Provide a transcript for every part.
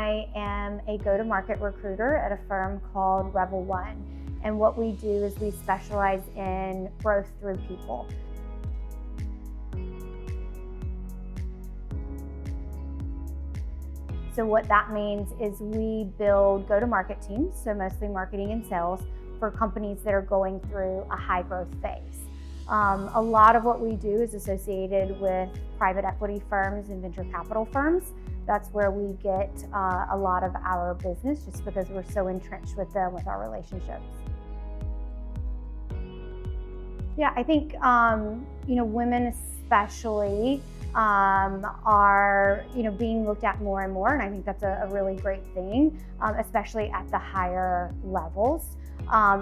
I am a go-to-market recruiter at a firm called Revel One. And what we do is we specialize in growth through people. So what that means is we build go-to-market teams, so mostly marketing and sales, for companies that are going through a high growth phase. A lot of what we do is associated with private equity firms and venture capital firms. That's where we get a lot of our business, just because we're so entrenched with them with our relationships. Yeah, I think women especially are being looked at more and more, and I think that's a really great thing, especially at the higher levels.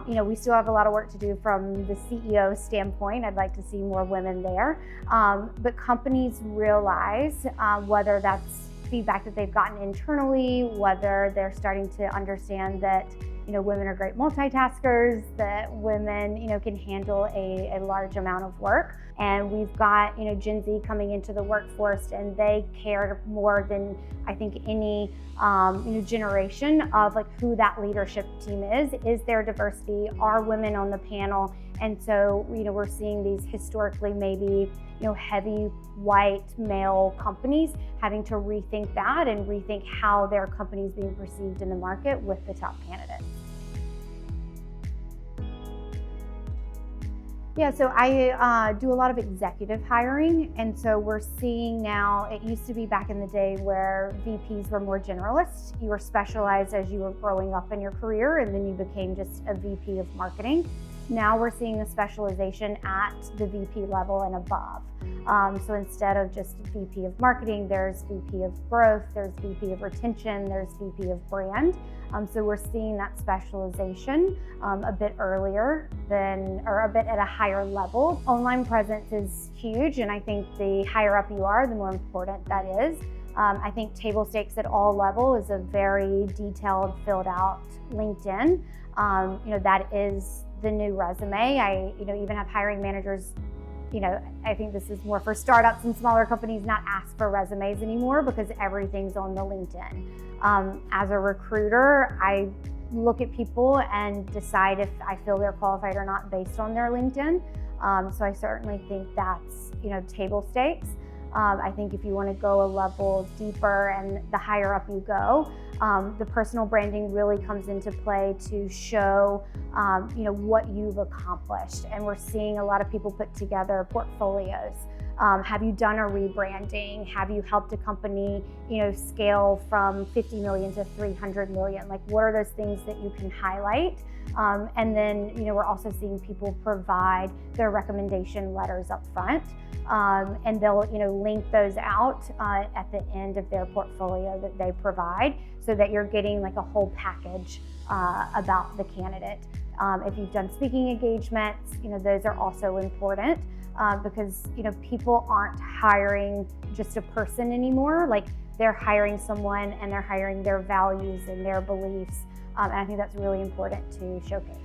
We still have a lot of work to do from the CEO standpoint. I'd like to see more women there, but companies realize whether that's feedback that they've gotten internally, whether they're starting to understand that women are great multitaskers, that women can handle a large amount of work. And we've got Gen Z coming into the workforce, and they care more than I think any generation of who that leadership team is. Is there diversity? Are women on the panel? And so we're seeing these historically maybe heavy white male companies having to rethink that and rethink how their company is being perceived in the market with the top candidates. Yeah, so I do a lot of executive hiring, and so we're seeing now, it used to be back in the day where VPs were more generalists. You were specialized as you were growing up in your career, and then you became just a VP of marketing. Now we're seeing the specialization at the VP level and above. So instead of just VP of marketing, there's VP of growth, there's VP of retention, there's VP of brand. So we're seeing that specialization a bit earlier or a bit at a higher level. Online presence is huge, and I think the higher up you are, the more important that is. I think table stakes at all level is a very detailed, filled out LinkedIn. That is the new resume. I even have hiring managers, I think this is more for startups and smaller companies, not ask for resumes anymore because everything's on the LinkedIn. As a recruiter, I look at people and decide if I feel they're qualified or not based on their LinkedIn. So I certainly think that's table stakes. I think if you want to go a level deeper and the higher up you go, the personal branding really comes into play to show what you've accomplished. And we're seeing a lot of people put together portfolios. Have you done a rebranding? Have you helped a company scale from 50 million to 300 million? What are those things that you can highlight? And then we're also seeing people provide their recommendation letters up front. And they'll link those out at the end of their portfolio that they provide, so that you're getting a whole package about the candidate. If you've done speaking engagements, those are also important because people aren't hiring just a person anymore. They're hiring someone, and they're hiring their values and their beliefs, and I think that's really important to showcase.